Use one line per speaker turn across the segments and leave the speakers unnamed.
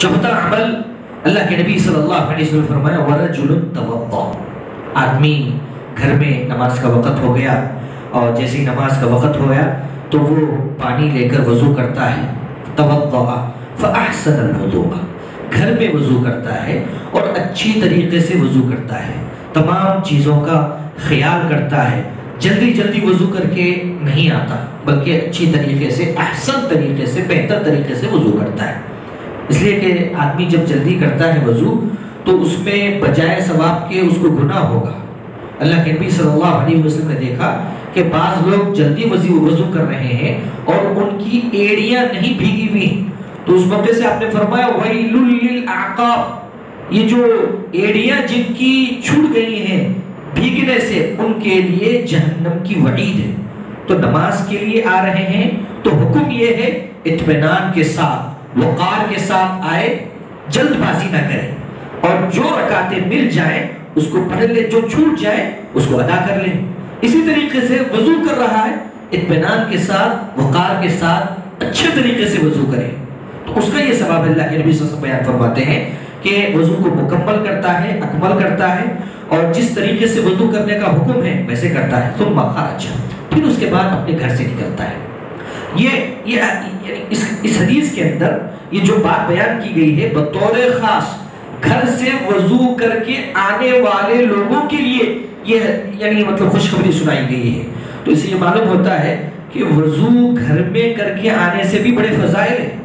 چوتھا عمل اللہ کے نبی صلی اللہ علیہ وسلم فرمایا وَرَجُلٌ تَوَضَّأَ، آدمی گھر میں نماز کا وقت ہو گیا اور جیسے ہی نماز کا وقت ہو گیا تو وہ پانی لے کر وضو کرتا ہے، تَوَضَّأَ فَأَحْسَنَ الْوُضُوءَ، گھر میں وضو کرتا ہے اور اچھی طریقے سے وضو کرتا ہے، تمام چیزوں کا خیال کرتا ہے، جلدی جلدی وضو کر کے نہیں آتا بلکہ اچھی طریقے سے، احسن طریقے سے، بہتر طریقے سے وضو کرتا ہے۔ اس لیے کہ آدمی جب جلدی کرتا ہے وضو تو اس میں بجائے ثواب کے اس کو گناہ ہوگا۔ اللہ کے نبی صلی اللہ علیہ وسلم نے دیکھا کہ بعض لوگ جلدی وضو کر رہے ہیں اور ان کی ایڑیاں نہیں بھیگی ہوئی ہیں، تو اس موقع سے آپ نے فرمایا وَيْلٌ لِّلْأَعْقَابِ، یہ جو ایڑیاں جن کی چھوٹ گئی ہیں بھیگنے سے ان کے لیے جہنم کی وعید ہے۔ تو نماز کے لیے آ رہے ہیں تو حکم یہ ہے اطمینان کے ساتھ، وقار کے ساتھ آئے، جلد بازی نہ کریں، اور جو رکعتیں مل جائیں اس کو پڑھ لیں، جو چھوٹ جائے اس کو ادا کر لیں۔ اسی طریقے سے وضو کر رہا ہے اطمینان کے ساتھ، وقار کے ساتھ، اچھے طریقے سے وضو کریں، تو اس کا یہ ثواب اللہ کے نبی صلی اللہ علیہ وسلم بیان فرماتے ہیں کہ وضو کو مکمل کرتا ہے، اکمل کرتا ہے، اور جس طریقے سے وضو کرنے کا حکم ہے ویسے کرتا ہے، ثم خرج، پھر اس کے بعد اپنے گھر سے نکلتا ہے۔ یہ اس حدیث کے اندر یہ جو بات بیان کی گئی ہے بطور خاص گھر سے وضو کر کے آنے والے لوگوں کے لیے یہ یعنی مطلب خوشخبری سنائی گئی ہے، تو اس سے یہ معلوم ہوتا ہے کہ وضو گھر میں کر کے آنے سے بھی بڑے فضائل ہیں۔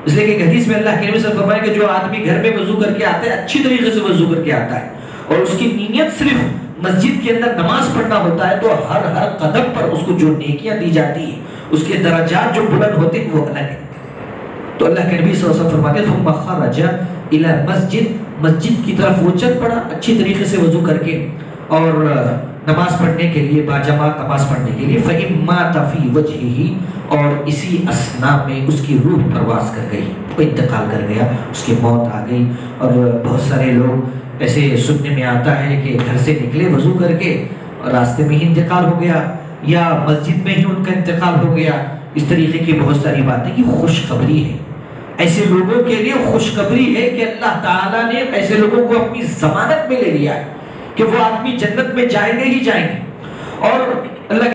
اس لیے کہ حدیث میں اللہ کے نبی صلی اللہ علیہ وسلم فرمایا کہ جو آدمی گھر میں وضو کر کے آتا ہے، اچھی طریقے سے وضو کر کے آتا ہے، اور اس کی نیت صرف مسجد کے اندر نماز پڑھنا ہوتا ہے، تو ہر قدم پر اس کو جو نیکیاں دی جاتی ہیں، اس کے درجات جو بلند ہوتے ہیں وہ الگ ہیں۔ تو اللہ کے نبی صلی اللہ علیہ وسلم فرماتے ہیں ثم خرج الى مسجد، مسجد کی طرف وہ چل پڑا اچھی طریقے سے وضو کر کے اور نماز پڑھنے کے لیے، باجماعت نماز پڑھنے کے لیے، فَإِمَّاتَ فِي وَجْهِهِ، اور اسی اثنا میں اس کی روح پرواز کر گئی، وہ انتقال کر گیا، اس کی موت آ گئی۔ اور بہت سارے لوگ ایسے سننے میں آتا ہے کہ گھر سے نکلے وضو کر کے اور راستے میں ہی انتقال ہو گیا، یا مسجد میں ہی ان کا انتقال ہو گیا، اس طریقے کی بہت ساری باتیں، یہ خوشخبری ہے، ایسے لوگوں کے لیے خوشخبری ہے کہ اللہ تعالیٰ نے ایسے لوگوں کو اپنی ضمانت میں لے لیا ہے کہ وہ آدمی جنت میں جائیں گے ہی جائیں گے۔ اور اللہ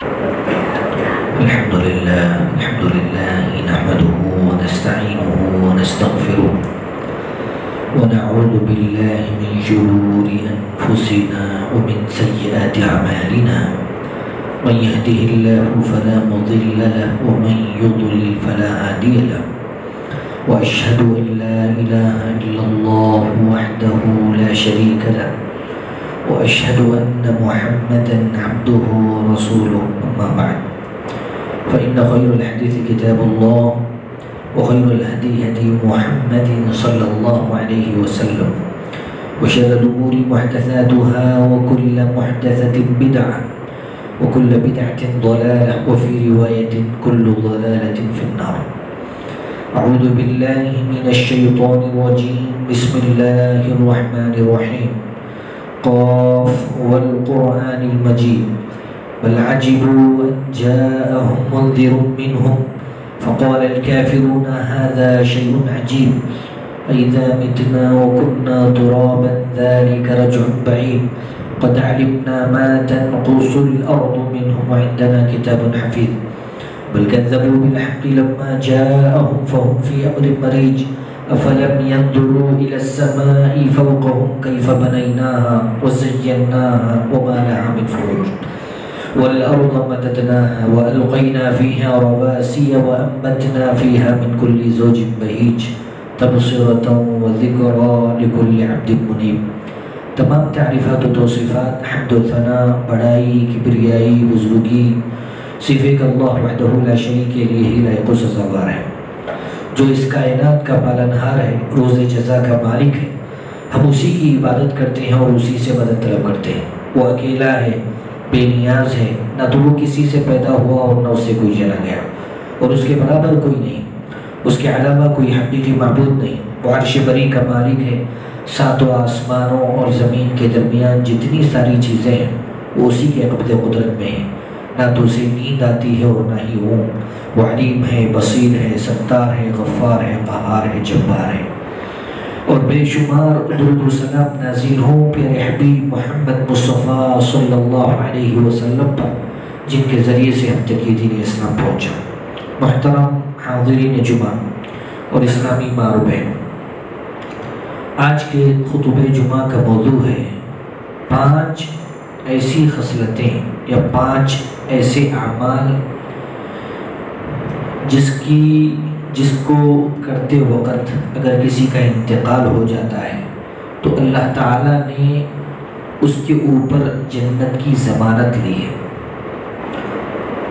الحمدللہ نحمده ونستعینه ونستغفره ونعوذ باللہ من شرور انفسنا ومن سیئات اعمالنا، من يهده الله فلا مضل له ومن يضلل فلا هادي له، وأشهد أن لا إله إلا الله وحده لا شريك له، وأشهد أن محمدا عبده ورسوله، أما بعد فإن خير الحديث كتاب الله، وخير الهدي هدي محمد صلى الله عليه وسلم، وشر الأمور محدثاتها، وكل محدثة بدعة، وكل بدعة ضلالة، وفي رواية كل ضلالة في النار۔ أعوذ بالله من الشيطان الرجيم، بسم الله الرحمن الرحيم، قاف والقرآن المجيد، بل عجبوا أن جاءهم منذر منهم فقال الكافرون هذا شيء عجيب، أئذا متنا وكنا ترابا ذلك رجع بعيد، قد علمنا ما تنقص الأرض منهم وعندنا كتاب حفيظ، بل كذبوا بالحق لما جاءهم فهم في أمر مريج، أفلم ينظروا إلى السماء فوقهم كيف بنيناها وزيناها وما لها من فروج، والأرض مددناها وألقينا فيها رواسي وأنبتنا فيها من كل زوج بهيج، تبصرة وذكرى لكل عبد منيب۔ تمام تعریفات و توصیفات، حمد و ثنا، بڑائی، کبریائی، بزرگی صرف ایک اللہ وحدہ لا شریک کے لیے ہی لائق و سزاوار ہے، جو اس کائنات کا پالنہار ہے، روز جزا کا مالک ہے۔ ہم اسی کی عبادت کرتے ہیں اور اسی سے مدد طلب کرتے ہیں۔ وہ اکیلا ہے، بے نیاز ہے، نہ تو وہ کسی سے پیدا ہوا اور نہ اس سے کوئی جنا گیا، اور اس کے برابر کوئی نہیں، اس کے علاوہ کوئی حقیقی معبود نہیں۔ وہ عرش بری کا مالک ہے، ساتوں آسمانوں اور زمین کے درمیان جتنی ساری چیزیں ہیں وہ اسی کے قبض قدرت میں ہیں، نہ تو اسے نیند آتی ہے اور نہ ہی وہ علیم ہے، بصیر ہے، ستار ہے، غفار ہے، قہار ہے، جبار ہے۔ اور بے شمار درود و سلام نازل ہوں پیارے حبیب محمد مصطفیٰ صلی اللہ علیہ وسلم پر، جن کے ذریعے سے ہم تک یہ دین اسلام پہنچا۔ محترم حاضرین جمعہ اور اسلامی ماں و بہنوں، آج کے خطبہ جمعہ کا موضوع ہے 5 ایسی خصلتیں یا 5 ایسے اعمال جس کو کرتے وقت اگر کسی کا انتقال ہو جاتا ہے تو اللہ تعالیٰ نے اس کے اوپر جنت کی ضمانت لی ہے۔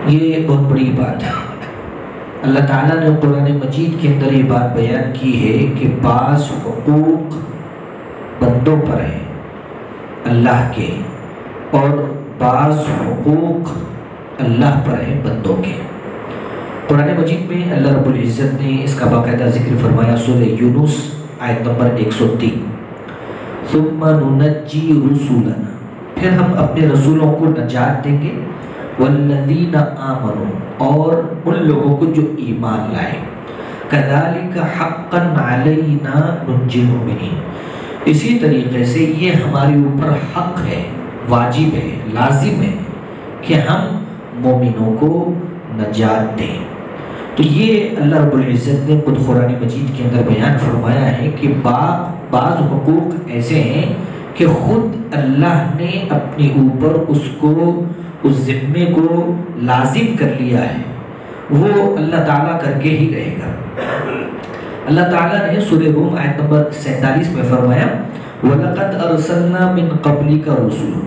یہ بہت بڑی بات ہے۔ اللہ تعالیٰ نے قرآن مجید کے اندر یہ بات بیان کی ہے کہ بعض حقوق بندوں پر ہیں اللہ کے، اور بعض حقوق اللہ پر ہیں بندوں کے۔ قرآن مجید میں اللہ رب العزت نے اس کا باقاعدہ ذکر فرمایا، سورہ یونس آیت نمبر 103، ثم ننجی رسولنا، پھر ہم اپنے رسولوں کو نجات دیں گے، والذین آمنوا، اور ان لوگوں کو جو ایمان لائے، کذالک حقا علینا ننجی المؤمنین، اسی طریقے سے یہ ہمارے اوپر حق ہے، واجب ہے، لازم ہے کہ ہم مومنوں کو نجات دیں۔ تو یہ اللہ رب العزت نے خود قرآن مجید کے اندر بیان فرمایا ہے کہ بعض حقوق ایسے ہیں کہ خود اللہ نے اپنے اوپر اس ذمے کو لازم کر لیا ہے، وہ اللہ تعالیٰ کر کے ہی رہے گا۔ اللہ تعالیٰ نے سورہ روم آیت نمبر 47 میں فرمایا، وَلَقَدْ أَرْسَلْنَا مِن قَبْلِكَ رُسُلًا،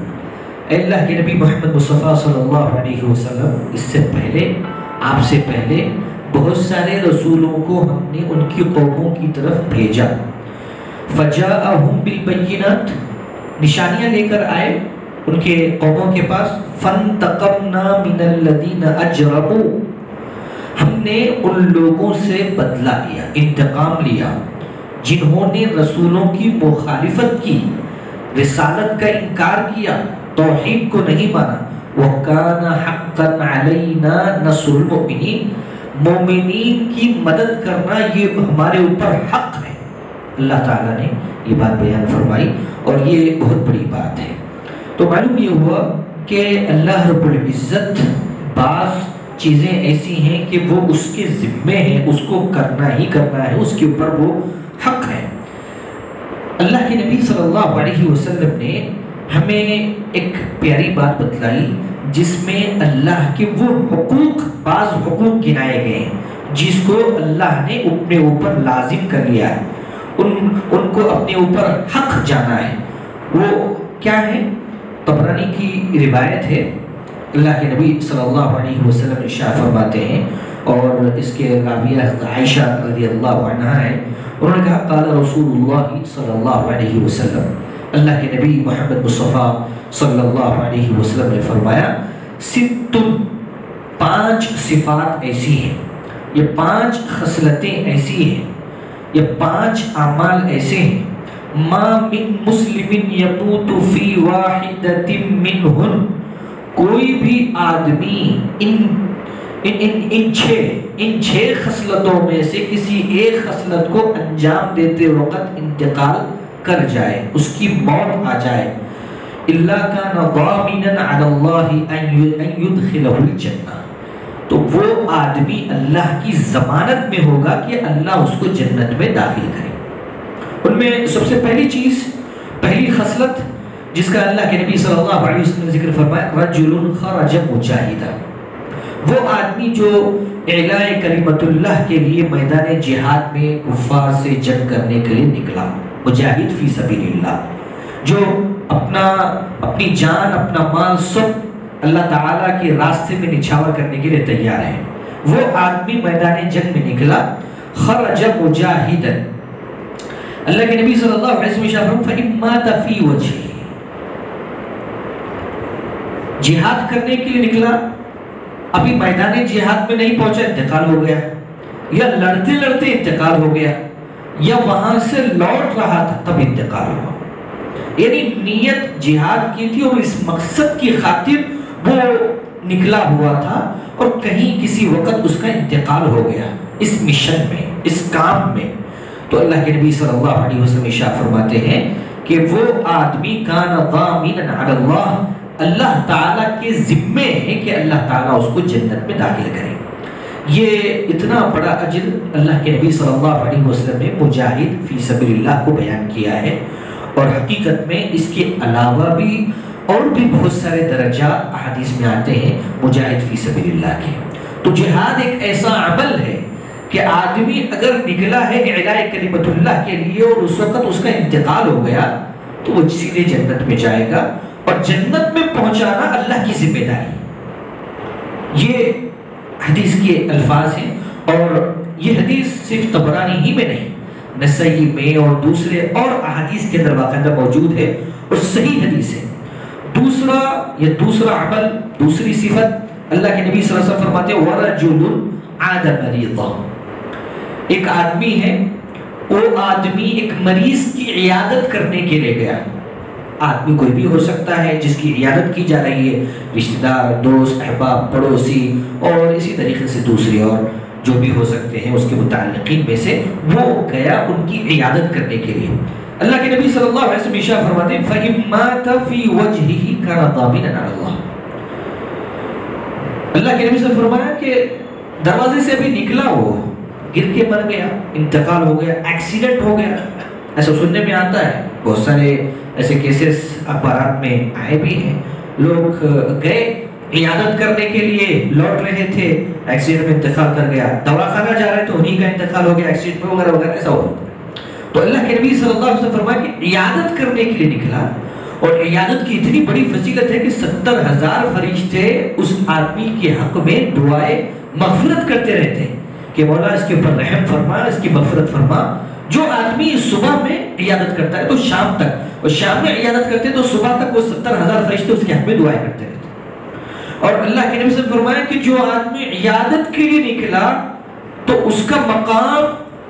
اے اللہ کے نبی محمد مصطفیٰ صلی اللہ علیہ وسلم، اس سے پہلے، آپ سے پہلے بہت سارے رسولوں کو ہم نے ان کی قوموں کی طرف بھیجا، فَجَاءَهُمْ بِالْبَيِّنَاتِ، نشانیاں لے کر آئے ان کے قوموں کے پاس، فَانْتَقَمْنَا مِنَ الَّذِينَ أَجْرَمُوا، ہم نے ان لوگوں سے بدلہ لیا، انتقام لیا جنہوں نے رسولوں کی مخالفت کی، رسالت کا انکار کیا، توحید کو نہیں مانا۔ وَكَانَ حَقًّا عَلَيْنَا نَصْرُ الْمُؤْمِنِينَ، مومنین کی مدد کرنا یہ ہمارے اوپر حق ہے۔ اللہ تعالیٰ نے یہ بات بیان فرمائی، اور یہ بہت بڑی بات ہے۔ تو معلوم یہ ہوا کہ اللہ رب العزت بعض چیزیں ایسی ہیں کہ وہ اس کے ذمے ہیں، اس کو کرنا ہی کرنا ہے، اس کے اوپر وہ حق ہے۔ اللہ کے نبی صلی اللہ علیہ وسلم نے ہمیں ایک پیاری بات بتلائی جس میں اللہ کے وہ حقوق، بعض حقوق گنائے گئے ہیں جس کو اللہ نے اپنے اوپر لازم کر لیا ہے، ان کو اپنے اوپر حق جانا ہے۔ وہ کیا ہے؟ طبرانی کی روایت ہے، اللہ کے نبی صلی اللہ علیہ وسلم ارشاد فرماتے ہیں، اور اس کے راویہ عائشہ رضی اللہ عنہا ہے، انہوں نے کہا قال رسول اللہ صلی اللہ علیہ وسلم، اللہ کے نبی محمد مصطفیٰ صلی اللہ علیہ وسلم نے فرمایا، 5 صفات ایسی ہیں، یہ 5 خصلتیں ایسی ہیں، یہ 5 اعمال ایسے ہیں، ما من مسلم یموت فی واحدۃ منہن، کوئی بھی آدمی ان 6 خصلتوں میں سے کسی ایک خصلت کو انجام دیتے وقت انتقال کر جائے، اس کی موت آ جائے، الا کان ضامنا علی اللہ ان یدخلہ الجنہ، تو وہ آدمی اللہ کی ضمانت میں ہوگا کہ اللہ اس کو جنت میں داخل کرے۔ ان میں سب سے پہلی چیز، پہلی خصلت جس کا اللہ کے نبی صلی اللہ علیہ وسلم نے ذکر فرمایا، رجل خرج مجاہدا، وہ آدمی جو اعلاء کلمت اللہ کے لیے میدان جہاد میں کفار سے جنگ کرنے کے لیے نکلا، مجاہد فی سبیل اللہ، جو اپنی جان، اپنا مال سب اللہ تعالیٰ کے راستے میں نچھاور کرنے کے لیے تیار ہے، وہ آدمی میدان جنگ میں نکلا، خرج مجاہدا، اللہ کے نبی صلی اللہ علیہ وسلم فإن مات فی وجہہ، جہاد کرنے کے لیے نکلا، ابھی میدان جہاد میں نہیں پہنچا، انتقال ہو گیا، یا لڑتے لڑتے انتقال ہو گیا، یا وہاں سے لوٹ رہا تھا تب انتقال ہوا، یعنی نیت جہاد کی تھی اور اس مقصد کی خاطر وہ نکلا ہوا تھا، اور کہیں کسی وقت اس کا انتقال ہو گیا اس مشن میں، اس کام میں، تو اللہ کے نبی صلی اللہ علیہ وسلم ارشاد فرماتے ہیں کہ وہ آدمی کان ضامنا علی اللہ، اللہ تعالیٰ کے ذمے ہے کہ اللہ تعالیٰ اس کو جنت میں داخل کرے۔ یہ اتنا بڑا اجر اللہ کے نبی صلی اللہ علیہ وسلم نے مجاہد فی سبیل اللہ کو بیان کیا ہے، اور حقیقت میں اس کے علاوہ بھی اور بھی بہت سارے درجات احادیث میں آتے ہیں مجاہد فی سبیل اللہ کے۔ تو جہاد ایک ایسا عمل ہے کہ آدمی اگر نکلا ہے اعلاء کلمت اللہ کے لیے اور اس وقت اس کا انتقال ہو گیا تو وہ سیدھے جنت میں جائے گا، اور جنت میں پہنچانا اللہ کی ذمہ داری۔ یہ حدیث کے الفاظ ہیں، اور یہ حدیث صرف طبرانی ہی میں نہیں، نسائی میں اور دوسرے اور احادیث کے اندر باقاعدہ موجود ہے اور صحیح حدیث ہے۔ دوسرا عمل، دوسری صفت اللہ کے نبی صلی اللہ علیہ وسلم فرماتے ہیں وَرَجُلٌ عَادَ مَرِيضًا، ایک آدمی ہے، وہ آدمی ایک مریض کی عیادت کرنے کے لیے گیا۔ آدمی کوئی بھی ہو سکتا ہے جس کی عیادت کی جا رہی ہے، رشتہ دار، دوست، احباب، پڑوسی، اور اسی طریقے سے دوسری اور جو بھی ہو سکتے ہیں اس کے متعلقین میں سے، وہ گیا ان کی عیادت کرنے کے لیے۔ اللہ کے نبی صلی اللہ علیہ وسلم ارشاد فرماتے ہیں فَإِن مَاتَ فِي وَجْهِهِ كَانَ ضَامِنًا عَلَى اللَّهِ، اللہ کے نبی صلی اللہ علیہ وسلم فرمایا کہ دروازے سے ابھی نکلا، وہ گر کے مر گیا، انتقال ہو گیا، ایکسیڈنٹ ہو گیا، ایسا سننے میں آتا ہے۔ بہت سارے ایسے کیسز اخبارات میں آئے بھی ہیں، لوگ گئے عیادت کرنے کے لیے، لوٹ رہے تھے، ایکسیڈنٹ میں انتقال کر گیا، دواخانہ جا رہے تو انہی کا انتقال ہو گیا ایکسیڈنٹ میں وغیرہ وغیرہ، ایسا ہوا۔ تو اللہ کے نبی صلی اللہ علیہ وسلم فرمایا کہ عیادت کرنے کے لیے نکلا، اور عیادت کی اتنی بڑی فضیلت ہے کہ 70,000 فرشتے اس آدمی کے حق میں دعائیں مغفرت کرتے رہتے ہیں کہ مولا اس کے اوپر رحم فرما، اس کی مغفرت فرما۔ جو آدمی صبح میں عیادت کرتا ہے تو شام تک، اور شام میں عیادت کرتے تو صبح تک وہ 70,000 فرشتے اس کے حق میں دعائیں کرتے رہتے ہیں۔ اور اللہ کے نبی صلی اللہ علیہ وسلم فرمایا کہ جو آدمی عیادت کے لیے نکلا تو اس کا مقام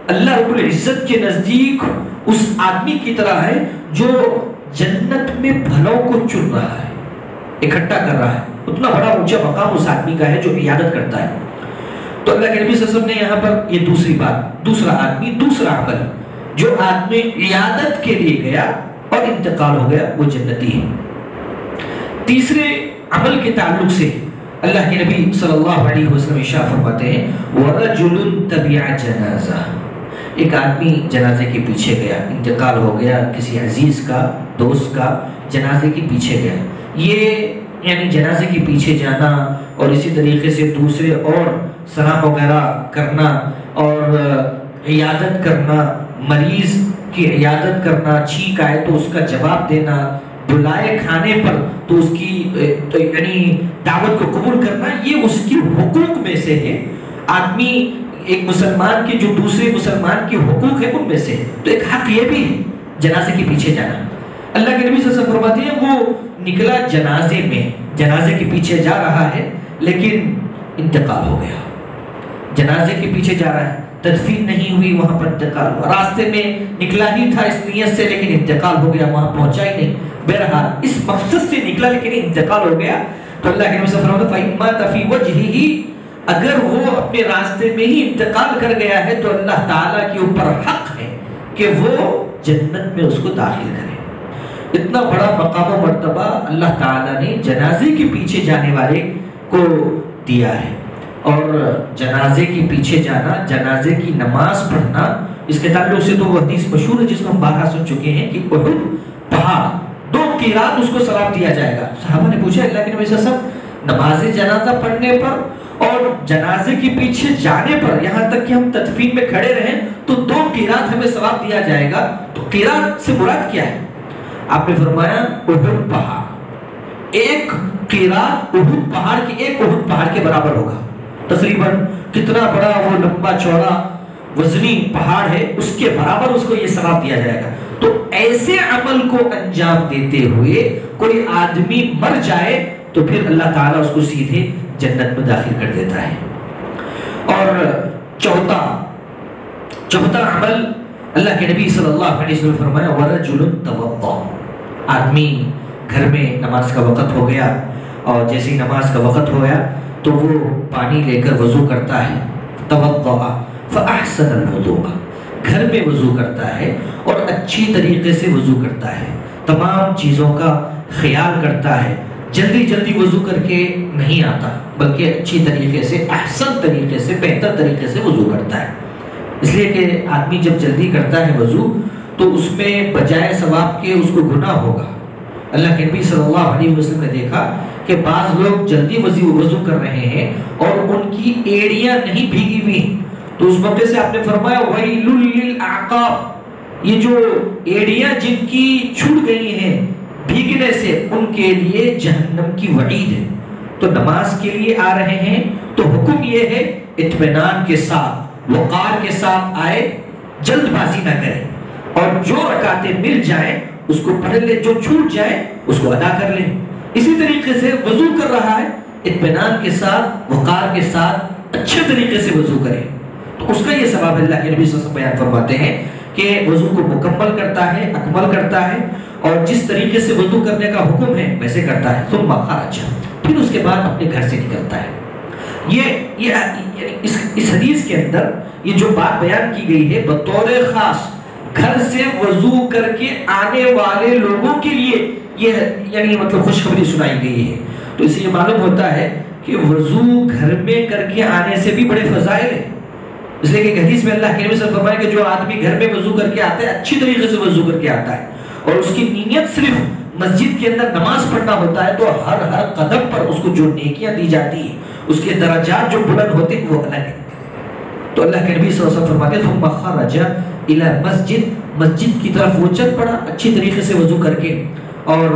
اللہ رب العزت کے نزدیک اس آدمی کی طرح ہے جو جنت میں پھلوں کو چن رہا ہے، اکٹھا کر رہا ہے۔ اتنا بڑا اونچا مقام اس آدمی کا ہے جو عیادت کرتا ہے۔ تو اللہ کے نبی صلی اللہ علیہ وسلم نے یہاں پر یہ دوسری بات، دوسرا آدمی، دوسرا عمل، جو آدمی عیادت کے لیے گیا اور انتقال ہو گیا، وہ جنتی ہے۔ تیسرے عمل کے تعلق سے اللہ کے نبی صلی اللہ علیہ وسلم ارشاد فرماتے ہیں وَرَجُلٌ تَبِعَ جَنَازَةً، ایک آدمی جنازے کے پیچھے گیا، انتقال ہو گیا، کسی عزیز کا، دوست کا جنازے کے پیچھے گیا۔ یہ یعنی جنازے کے پیچھے جانا اور اسی طریقے سے دوسرے اور سلام وغیرہ کرنا اور عیادت کرنا، مریض کی عیادت کرنا، چھینک آئے تو اس کا جواب دینا، بلائے کھانے پر تو اس کی یعنی دعوت کو قبول کرنا، یہ اس کی حقوق میں سے ہے۔ آدمی ایک مسلمان کے جو دوسرے مسلمان کے حقوق ہیں ان میں سے، تو ایک حق یہ بھی ہے جنازے کے پیچھے جانا۔ اللہ کے نبی صلی اللہ علیہ وسلم فرماتے ہیں وہ نکلا جنازے میں، جنازے کے پیچھے جا رہا ہے لیکن انتقال ہو گیا، جنازے کے پیچھے جا رہا ہے، تدفین نہیں ہوئی، وہاں پر انتقال ہوا، راستے میں نکلا ہی تھا اس نیت سے لیکن انتقال ہو گیا، وہاں پہنچا ہی نہیں، بہرحال اس مقصد سے نکلا لیکن انتقال ہو گیا۔ تو اللہ کے نبی صلی اللہ علیہ وسلم فرماتے ہیں فَإِن مَاتَ فِي وَجْهِهِ، اگر وہ اپنے راستے میں ہی انتقال کر گیا ہے تو اللہ تعالیٰ کے اوپر حق ہے کہ وہ جنت میں اس کو داخل کرے۔ اتنا بڑا مقام و مرتبہ اللہ تعالیٰ نے جنازے کے پیچھے جانے والے کو دیا ہے، اور جنازے کے پیچھے جانا، جنازے کی نماز پڑھنا، اس کے تعلق سے تو وہ حدیث مشہور ہے جس کو ہم بارہا سن چکے ہیں کہ احد پہاڑ 2 قیراط اس کو ثواب دیا جائے گا۔ صحابہ نے پوچھا اللہ کے نبی صلی اللہ علیہ وسلم نماز جنازہ پڑھنے پر اور جنازے کے پیچھے جانے پر، یہاں تک کہ ہم تدفین میں کھڑے رہیں تو 2 قیراط ہمیں ثواب دیا جائے گا، تو قیراط سے مراد کیا ہے؟ آپ نے فرمایا احد پہاڑ، ایک قیراط احد پہاڑ کی، ایک احد پہاڑ کے برابر ہوگا۔ تقریباً کتنا بڑا وہ لمبا چوڑا وزنی پہاڑ ہے، اس کے برابر اس کو یہ ثواب دیا جائے گا۔ تو ایسے عمل کو انجام دیتے ہوئے کوئی آدمی مر جائے تو پھر اللہ تعالیٰ اس کو سیدھے جنت میں داخل کر دیتا ہے۔ اور چوتھا عمل اللہ کے نبی صلی اللہ علیہ وسلم فرمایا وَرَجُلٌ تَوَضَّأَ، آدمی گھر میں نماز کا وقت ہو گیا، اور جیسے ہی نماز کا وقت ہو گیا تو وہ پانی لے کر وضو کرتا ہے، توضأ فأحسن الوضوء، گھر میں وضو کرتا ہے اور اچھی طریقے سے وضو کرتا ہے، تمام چیزوں کا خیال کرتا ہے، جلدی جلدی وضو کر کے نہیں آتا بلکہ اچھی طریقے سے، احسن طریقے سے، بہتر طریقے سے وضو کرتا ہے. اس لیے کہ آدمی جب جلدی کرتا ہے وضو تو اس میں بجائے ثواب کے اس کو گناہ ہوگا. اللہ کے نبی صلی اللہ علیہ وسلم نے دیکھا کہ بعض لوگ جلدی وضو کر رہے ہیں اور ان کی ایڑیاں نہیں بھیگی ہوئی، تو اس موقع سے آپ نے فرمایا وَيْلٌ لِلْأَعْقَابِ، یہ جو ایڑیاں جن کی چھوٹ گئی ہیں بھیگنے سے ان کے لیے جہنم کی وعید ہے. تو نماز کے لیے آ رہے ہیں تو حکم یہ ہے اطمینان کے ساتھ، وقار کے ساتھ آئے، جلد بازی نہ کریں، اور جو رکعتیں مل جائیں اس کو پڑھ لیں، جو چھوٹ جائے اس کو ادا کر لیں. اسی طریقے سے وضو کر رہا ہے اطمینان کے ساتھ، وقار کے ساتھ، اچھے طریقے سے وضو کریں، تو اس کا یہ ثواب اللہ کے نبی صلی اللہ علیہ وسلم بیان فرماتے ہیں کہ وضو کو مکمل کرتا ہے، اکمل کرتا ہے، اور جس طریقے سے وضو کرنے کا حکم ہے ویسے کرتا ہے. ثم خرج، پھر اس کے بعد اپنے گھر سے نکلتا ہے. یہ اس حدیث کے اندر یہ جو بات بیان کی گئی ہے بطور خاص گھر سے وضو کر کے آنے والے لوگوں کے لیے یہ یعنی مطلب خوشخبری سنائی گئی ہے. تو اس سے یہ معلوم ہوتا ہے کہ وضو گھر میں کر کے آنے سے بھی بڑے فضائل ہیں. اس لیے کہ ایک حدیث میں اللہ کے نبی صلی اللہ علیہ وسلم فرمایا کہ جو آدمی گھر میں وضو کر کے آتا ہے، اچھی طریقے سے وضو کر کے آتا ہے، اور اس کی نیت صرف مسجد کے اندر نماز پڑھنا ہوتا ہے، تو ہر قدم پر اس کو جو نیکیاں دی جاتی ہیں، اس کے درجات جو بلند ہوتے ہیں وہ الگ ہیں. تو اللہ کے نبی صلی اللہ علیہ وسلم فرماتے ہیں ثم خرج الى مسجد کی طرف وہ چل پڑا اچھی طریقے سے وضو کر کے اور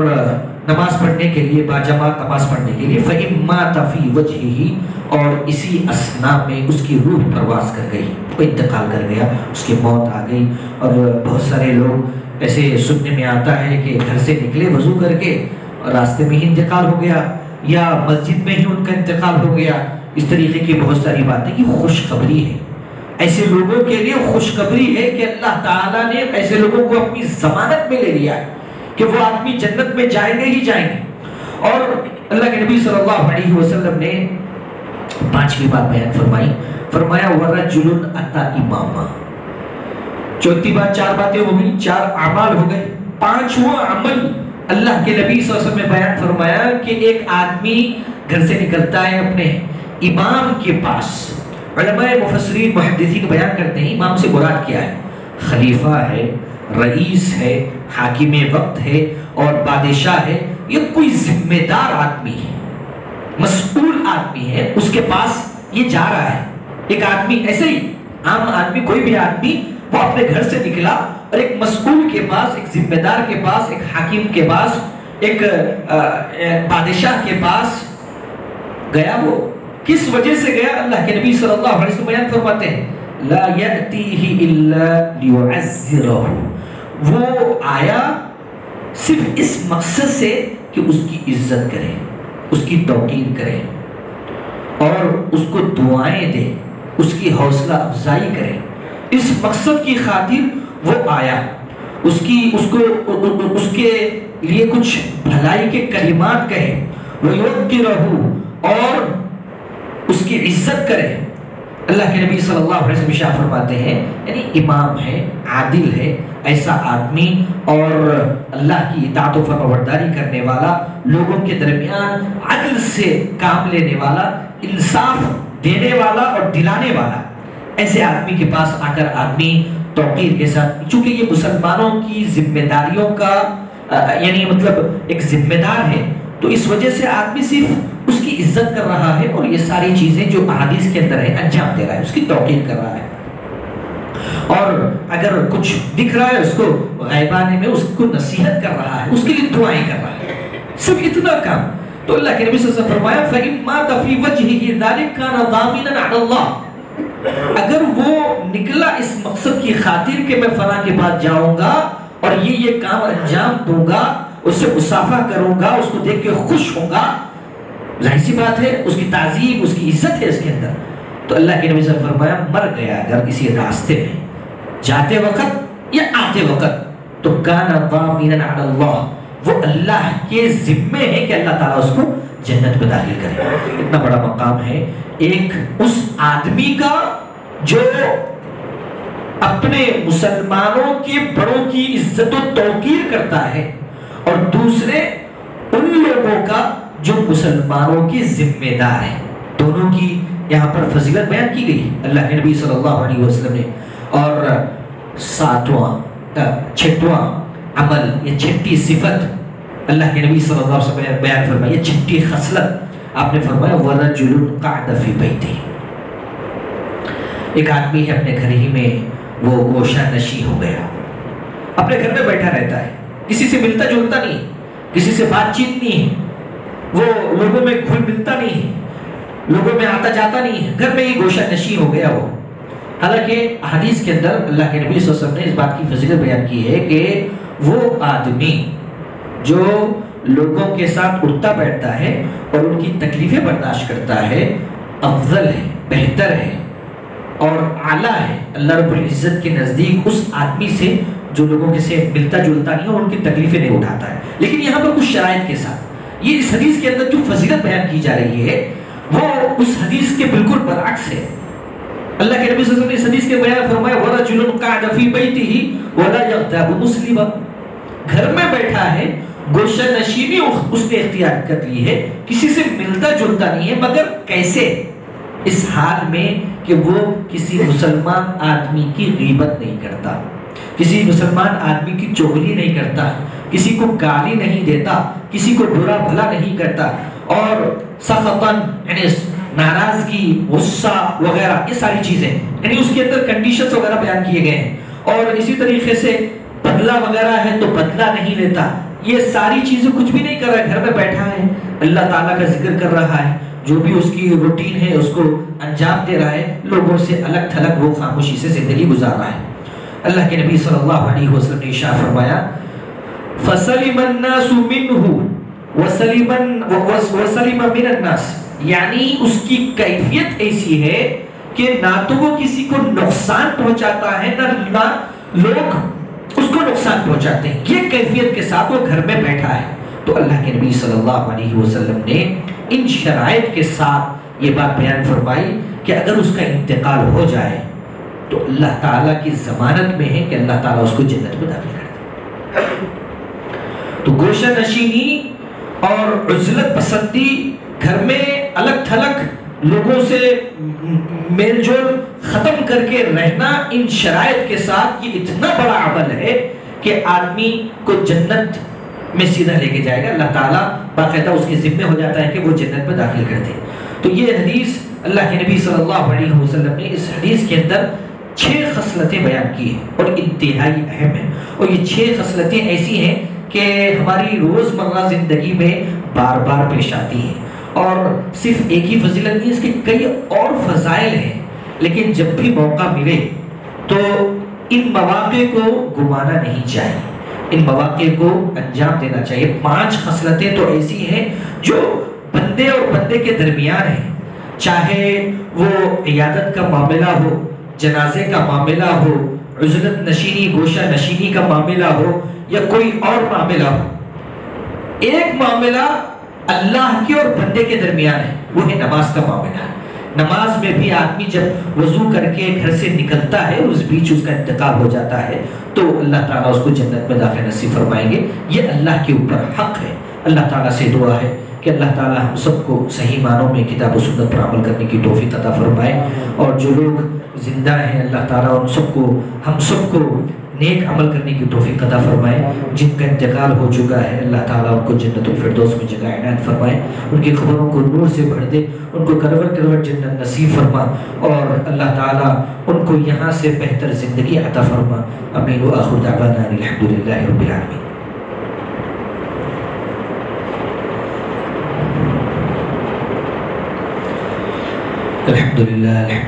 نماز پڑھنے کے لیے، باجماعت نماز پڑھنے کے لیے. فَإِمَّاتَ فِي وَجْهِهِ، اور اسی اسنا میں اس کی روح پرواز کر گئی، وہ انتقال کر گیا، اس کی موت آ گئی. اور بہت سارے لوگ ایسے سننے میں آتا ہے کہ گھر سے نکلے وضو کر کے اور راستے میں ہی انتقال ہو گیا، یا مسجد میں ہی ان کا انتقال ہو گیا. اس طریقے کی بہت ساری باتیں، یہ خوشخبری ہے. ایسے لوگوں کے لیے خوشخبری ہے کہ اللہ تعالیٰ نے ایسے لوگوں کو اپنی ضمانت میں لے لیا ہے کہ وہ آدمی جنت میں جائیں گے ہی جائیں گے. اور اللہ کے نبی صلی اللہ علیہ وسلم نے پانچویں بات بیان فرمایا وَرَجُلٌ أَتَى إِمَامًا. چوتھی بات، چار باتیں ہو گئی، چار اعمال ہو گئے. پانچواں عمل اللہ کے نبی صلی اللہ علیہ وسلم نے بیان فرمایا کہ ایک آدمی گھر سے نکلتا ہے اپنے امام کے پاس. علماء مفسرین محدثین بیان کرتے ہیں امام سے مراد کیا ہے؟ خلیفہ ہے، رئیس ہے، حاکم وقت ہے اور بادشاہ ہے. یہ کوئی ذمہ دار آدمی ہے، مسئول آدمی ہے، اس کے پاس یہ جا رہا ہے. ایک آدمی ایسے ہی عام آدمی، کوئی بھی آدمی وہ اپنے گھر سے نکلا اور ایک مسئول کے پاس، ایک ذمہ دار کے پاس، ایک حاکم کے پاس، ایک بادشاہ کے پاس گیا. وہ کس وجہ سے گیا؟ اللہ کے نبی صلی اللہ علیہ وسلم بیان فرماتے ہیں لا یأتیہ الا لیعزرہ، وہ آیا صرف اس مقصد سے کہ اس کی عزت کرے، اس کی توقیر کرے اور اس کو دعائیں دے، اس کی حوصلہ افزائی کرے. اس مقصد کی خاطر وہ آیا، اس کے لیے کچھ بھلائی کے کلمات کہے، وَيُوَقِّرَهُ، اور اس کی عزت کرے. اللہ کے نبی صلی اللہ علیہ وسلم ارشاد فرماتے ہیں یعنی امام ہے، عادل ہے، ایسا آدمی اور اللہ کی اطاعت و فرمانبرداری کرنے والا، لوگوں کے درمیان عدل سے کام لینے والا، انصاف دینے والا اور دلانے والا، ایسے آدمی کے پاس آ کر آدمی توقیر کے ساتھ، چونکہ یہ مسلمانوں کی ذمہ داریوں کا یعنی مطلب ایک ذمہ دار ہے، تو اس وجہ سے آدمی صرف اس کی عزت کر رہا ہے اور یہ ساری چیزیں جو احادیث کے اندر ہے انجام دے رہا ہے، اس کی توقیر کر رہا ہے. اور اگر کچھ دکھ رہا ہے اس کو غیبانے میں اس کو نصیحت کر رہا ہے، اس کے لیے دعائیں کر رہا ہے، صرف اتنا کام. تو اللہ کے نبی صلی اللہ علیہ وسلم فرمایا فَإِمَّا فِي وَجْهِهِ ذَلِكَ كَانَ ضَامِنًا عَلَى اللَّهِ، اگر وہ نکلا اس مقصد کی خاطر کہ میں فلاں کے بعد جاؤں گا اور یہ کام انجام دوں گا، اس سے مصافحہ کروں گا، اس کو دیکھ کے خوش ہوں گا، ظاہر سی بات ہے اس کی تعظیم، اس کی عزت ہے اس کے اندر. تو اللہ کے نبی صلی اللہ علیہ وسلم فرمایا مر گیا اگر کسی راستے میں جاتے وقت یا آتے وقت تو کان ضامنا علی اللہ، وہ اللہ کے ذمے ہے کہ اللہ تعالیٰ اس کو جنت میں داخل کرے. اتنا بڑا مقام ہے ایک اس آدمی کا جو اپنے مسلمانوں کے بڑوں کی عزت و توقیر کرتا ہے، اور دوسرے ان لوگوں کا جو مسلمانوں کے ذمہ دار ہیں. دونوں کی یہاں پر فضیلت بیان کی گئی اللہ کے نبی صلی اللہ علیہ وسلم نے. اور چھٹواں عمل، یہ چھٹی صفت اللہ کے نبی صلی اللہ علیہ وسلم نے بیان فرمائی، یہ چھٹی خصلت آپ نے فرمایا وَرَجُلٌ قَعْدَ فِي بَيْتِهِ. ایک آدمی ہے اپنے گھر ہی میں وہ گوشہ نشی ہو گیا، اپنے گھر میں بیٹھا رہتا ہے، کسی سے ملتا جلتا نہیں، کسی سے بات چیت نہیں ہے، وہ لوگوں میں گھل ملتا نہیں ہے، لوگوں میں آتا جاتا نہیں ہے، گھر میں ہی گوشہ نشی ہو گیا وہ. حالانکہ حدیث کے اندر اللہ کے نبی صلی اللہ علیہ وسلم نے اس بات کی فضیلت بیان کی ہے کہ وہ آدمی جو لوگوں کے ساتھ اٹھتا بیٹھتا ہے اور ان کی تکلیفیں برداشت کرتا ہے، افضل ہے، بہتر ہے اور اعلیٰ ہے اللہ رب العزت کے نزدیک اس آدمی سے جو لوگوں کے سے ملتا جلتا نہیں اور ان کی تکلیفیں نہیں اٹھاتا ہے. لیکن یہاں پر کچھ شرائط کے ساتھ یہ اس حدیث کے اندر جو فضیلت بیان کی جا رہی ہے وہ اس حدیث کے بالکل برعکس ہے. اللہ کے نبی صلی اللہ علیہ وسلم نے اس حدیث کے بیان فرمایا وَرَجُلٌ قَعْدَ فِي بَيْتِهِ وَلَا يَغْتَابُ مُسْلِمًا. گھر میں بیٹھا ہے، گوشہ نشینی اس نے اختیار کر لی ہے، کسی سے ملتا جلتا نہیں ہے، مگر کیسے؟ اس حال میں کہ وہ کسی مسلمان آدمی کی غیبت نہیں کرتا، کسی مسلمان آدمی کی چغلی نہیں کرتا، کسی کو گالی نہیں دیتا، کسی کو برا بھلا نہیں کرتا، اور سخطاً یعنی ناراضگی، غصہ وغیرہ یہ ساری چیزیں یعنی اس کے اندر کنڈیشنز وغیرہ بیان کیے گئے ہیں. اور اسی طریقے سے بدلہ وغیرہ ہے تو بدلہ نہیں لیتا، یہ ساری چیزیں کچھ بھی نہیں کر رہا ہے، گھر میں بیٹھا ہے، اللہ تعالیٰ کا ذکر کر رہا ہے، جو بھی اس کی روٹین ہے اس کو انجام دے رہا ہے، لوگوں سے الگ تھلگ وہ خاموشی سے زندگی گزار رہا ہے. اللہ کے نبی صلی اللہ علیہ وسلم نے ارشاد فرمایا فَسَلِمَ النَّاسُ مِنْهُ وَسَلِمَ مِنَ النَّاسِ، یعنی اس کی کیفیت ایسی ہے کہ نہ تو وہ کسی کو نقصان پہنچاتا ہے نہ لوگ اس کو نقصان پہنچاتے ہیں. یہ کیفیت کے ساتھ وہ گھر میں بیٹھا ہے. تو اللہ کے نبی صلی اللہ علیہ وسلم نے ان شرائط کے ساتھ یہ بات بیان فرمائی کہ اگر اس کا انتقال ہو جائے تو اللہ تعالیٰ کی ضمانت میں ہے کہ اللہ تعالیٰ اس کو جنت میں داخل کر دے. تو گوشہ نشینی اور عزلت پسندی، گھر میں الگ تھلگ لوگوں سے میل جول ختم کر کے رہنا، ان شرائط کے ساتھ یہ اتنا بڑا عمل ہے کہ آدمی کو جنت میں سیدھا لے کے جائے گا. اللہ تعالیٰ باقاعدہ اس کے ذمہ ہو جاتا ہے کہ وہ جنت میں داخل کر دے. تو یہ حدیث اللہ کے نبی صلی اللہ علیہ وسلم نے اس حدیث کے اندر 6 خصلتیں بیان کی ہیں اور انتہائی اہم ہیں. اور یہ 6 خصلتیں ایسی ہیں کہ ہماری روزمرہ زندگی میں بار بار پیش آتی ہیں، اور صرف ایک ہی فضیلت نہیں، اس کے کئی اور فضائل ہیں. لیکن جب بھی موقع ملے تو ان مواقع کو گمانا نہیں چاہیے، ان مواقع کو انجام دینا چاہیے. 5 خصلتیں تو ایسی ہیں جو بندے اور بندے کے درمیان ہیں، چاہے وہ عیادت کا معاملہ ہو، جنازے کا معاملہ ہو، عزلت نشینی گوشہ نشینی کا معاملہ ہو، یا کوئی اور معاملہ ہو. ایک معاملہ اللہ کے اور بندے کے درمیان ہے، وہ ہے نماز کا معاملہ. نماز میں بھی آدمی جب وضو کر کے گھر سے نکلتا ہے، اس بیچ اس کا انتقال ہو جاتا ہے، تو اللہ تعالیٰ اس کو جنت میں داخل نصیب فرمائیں گے. یہ اللہ کے اوپر حق ہے. اللہ تعالیٰ سے دعا ہے کہ اللہ تعالیٰ ہم سب کو صحیح معنوں میں کتاب و سنت پر عمل کرنے کی توفیق عطا فرمائے، اور جو لوگ زندہ ہیں اللہ تعالیٰ ان سب کو، ہم سب کو نیک عمل کرنے کی توفیق عطا فرمائے. جن کا انتقال ہو چکا ہے اللہ تعالیٰ ان کو جنت الفردوس میں جگہ عنایت فرمائے، ان کی قبروں کو نور سے بھر دے، ان کو کروٹ کروٹ جنت نصیب فرما، اور اللہ تعالیٰ ان کو یہاں سے بہتر زندگی عطا فرما. امین و آخر دعوانا الحمدللہ رب العالمین. الحمد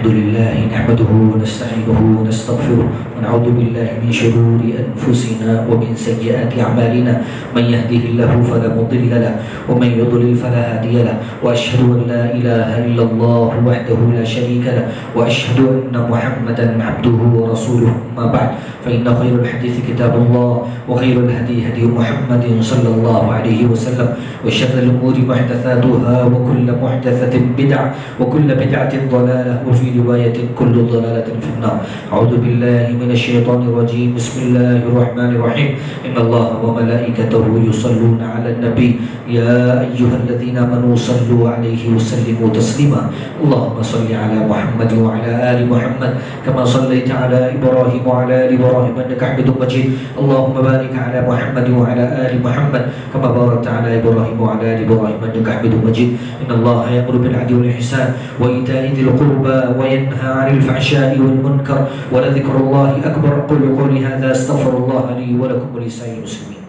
لله نحمده ونستعينه ونستغفره ونعوذ بالله من شرور أنفسنا ومن سيئات أعمالنا من يهده الله فلا مضل له ومن يضلل فلا هادي له وأشهد أن لا إله إلا الله وحده لا شريك له وأشهد أن محمدا عبده ورسوله. أما بعد فإن خير الحديث كتاب الله وخير الهدي هدي محمد صلى الله عليه وسلم وشر الأمور محدثاتها وكل محدثة بدعة وكل بدعة ضلالة وفي رواية كل ضلالة في النار. أعوذ بالله من الشيطان الرجيم. بسم الله الرحمن الرحيم. إن الله وملائكته يصلون على النبي يا أيها الذين آمنوا صلوا عليه وسلموا تسليما. اللهم صل على محمد وعلى آل محمد كما صليت على إبراهيم وعلى آل إبراهيم إنك حميد مجيد. اللهم بارك على محمد وعلى آل محمد كما باركت على إبراهيم وعلى آل إبراهيم إنك حميد مجيد. إن الله يأمر بالعدل والإحسان وإيتاء ذي القربى وينهى عن الفحشاء والمنكر ولذكر الله أكبر. أقول قولي هذا أستغفر الله لي ولكم ولسائر المسلمين.